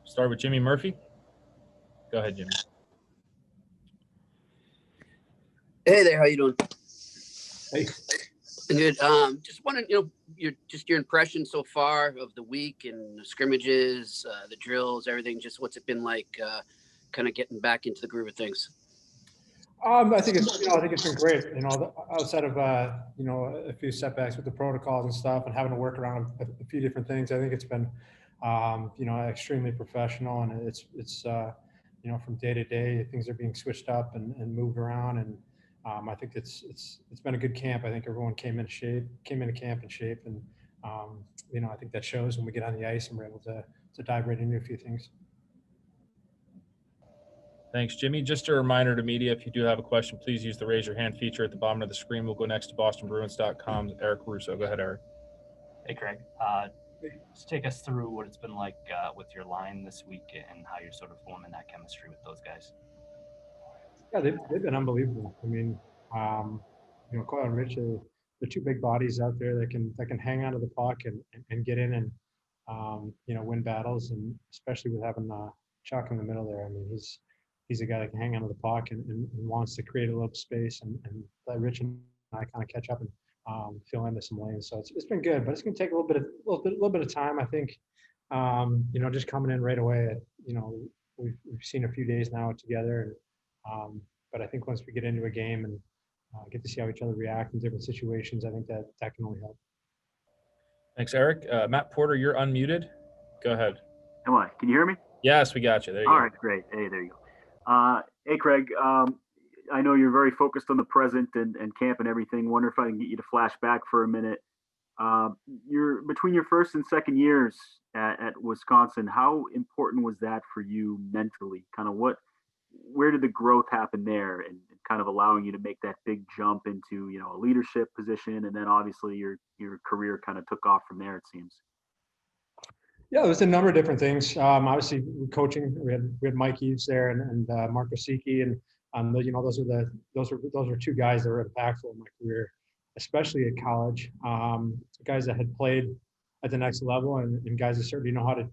start with Jimmy Murphy. Go ahead, Jimmy. Hey there, how you doing? Hey. Good. Just wanted, your impression so far of the week and the scrimmages, the drills, everything. Just what's it been like, kind of getting back into the groove of things? I think it's been great. Outside of a few setbacks with the protocols and stuff, and having to work around a few different things, I think it's been extremely professional, and it's from day to day things are being switched up and moved around, and I think it's been a good camp. I think everyone came into camp in shape, and I think that shows when we get on the ice and we're able to dive right into a few things. Thanks, Jimmy. Just a reminder to media, if you do have a question, please use the raise your hand feature at the bottom of the screen. We'll go next to BostonBruins.com's Eric Russo. Go ahead, Eric. Hey, Craig. Just take us through what it's been like with your line this week and how you're sort of forming that chemistry with those guys. Yeah, they've been unbelievable. I mean, Coyle and Rich, they're two big bodies out there that can hang onto the puck and get in and win battles, and especially with having Chuck in the middle there. I mean, he's a guy that can hang onto the puck and wants to create a little space and let Rich and I kind of catch up and fill into some lanes. So it's been good, but it's going to take a little bit of time. I think, just coming in right away. We've seen a few days now together, but I think once we get into a game and get to see how each other react in different situations, I think that can only help. Thanks, Eric. Matt Porter, you're unmuted. Go ahead. Am I? Can you hear me? Yes, we got you. There you go. All right, great. Hey, there you go. Hey, Craig. I know you're very focused on the present and camp and everything. Wonder if I can get you to flash back for a minute. You're between your first and second years at Wisconsin. How important was that for you mentally? Kind of where did the growth happen there, and kind of allowing you to make that big jump into a leadership position, and then obviously your career kind of took off from there, it seems. Yeah, it was a number of different things. Obviously, coaching, we had Mike Eves there and Mark Osicki, and those are two guys that were impactful in my career, especially at college. Guys that had played at the next level, and guys that certainly know how to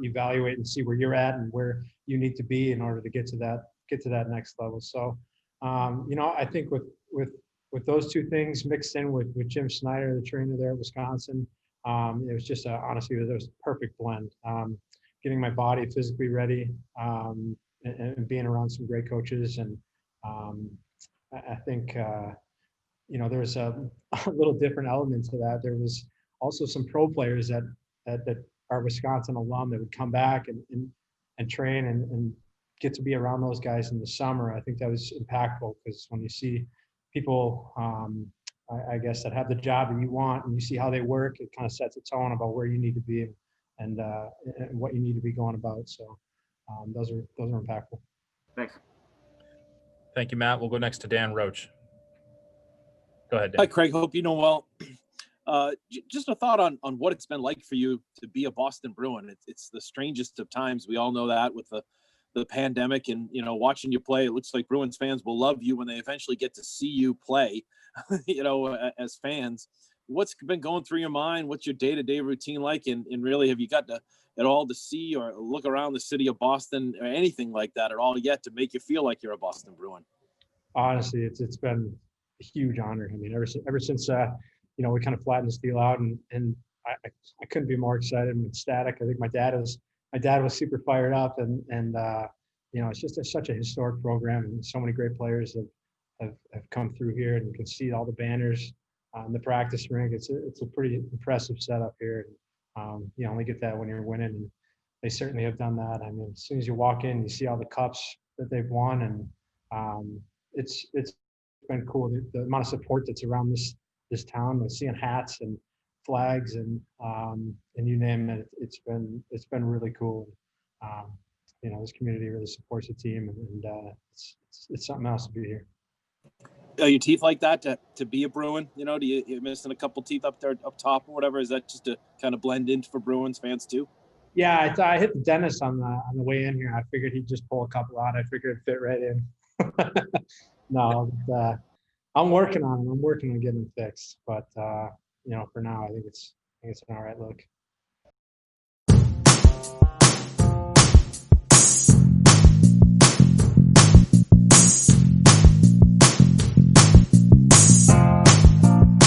evaluate and see where you're at and where you need to be in order to get to that next level. So, I think with those two things mixed in with Jim Snyder, the trainer there at Wisconsin, it was just honestly, it was a perfect blend. Getting my body physically ready and being around some great coaches, and I think there was a little different element to that. There was also some pro players that are Wisconsin alum that would come back and train and get to be around those guys in the summer. I think that was impactful, because when you see people, I guess, that have the job that you want, and you see how they work, it kind of sets a tone about where you need to be and what you need to be going about. So those are impactful. Thanks. Thank you, Matt. We'll go next to Dan Roach. Go ahead, Dan. Hi, Craig. Hope you know well. Just a thought on what it's been like for you to be a Boston Bruin. It's the strangest of times. We all know that with the pandemic, and watching you play, it looks like Bruins fans will love you when they eventually get to see you play. As fans, what's been going through your mind? What's your day-to-day routine like? And really, have you got at all to see or look around the city of Boston or anything like that at all yet to make you feel like you're a Boston Bruin? Honestly, it's been a huge honor. I mean, ever since we kind of flattened this deal out, and I couldn't be more excited and ecstatic. I think my dad was super fired up, and it's just such a historic program, and so many great players have come through here, and you can see all the banners on the practice rink. It's a pretty impressive setup here. You only get that when you're winning, and they certainly have done that. I mean, as soon as you walk in, you see all the cups that they've won, and it's been cool. The amount of support that's around this town, with seeing hats and flags and you name it, it's been really cool. This community really supports the team, and it's something else to be here. Are your teeth like that to be a Bruin? Do you're missing a couple teeth up there up top or whatever? Is that just to kind of blend in for Bruins fans too? Yeah, I hit the dentist on the way in here. I figured he'd just pull a couple out. I figured it'd fit right in. No, I'm working on it. I'm working on getting them fixed. But for now, I think it's an all right look.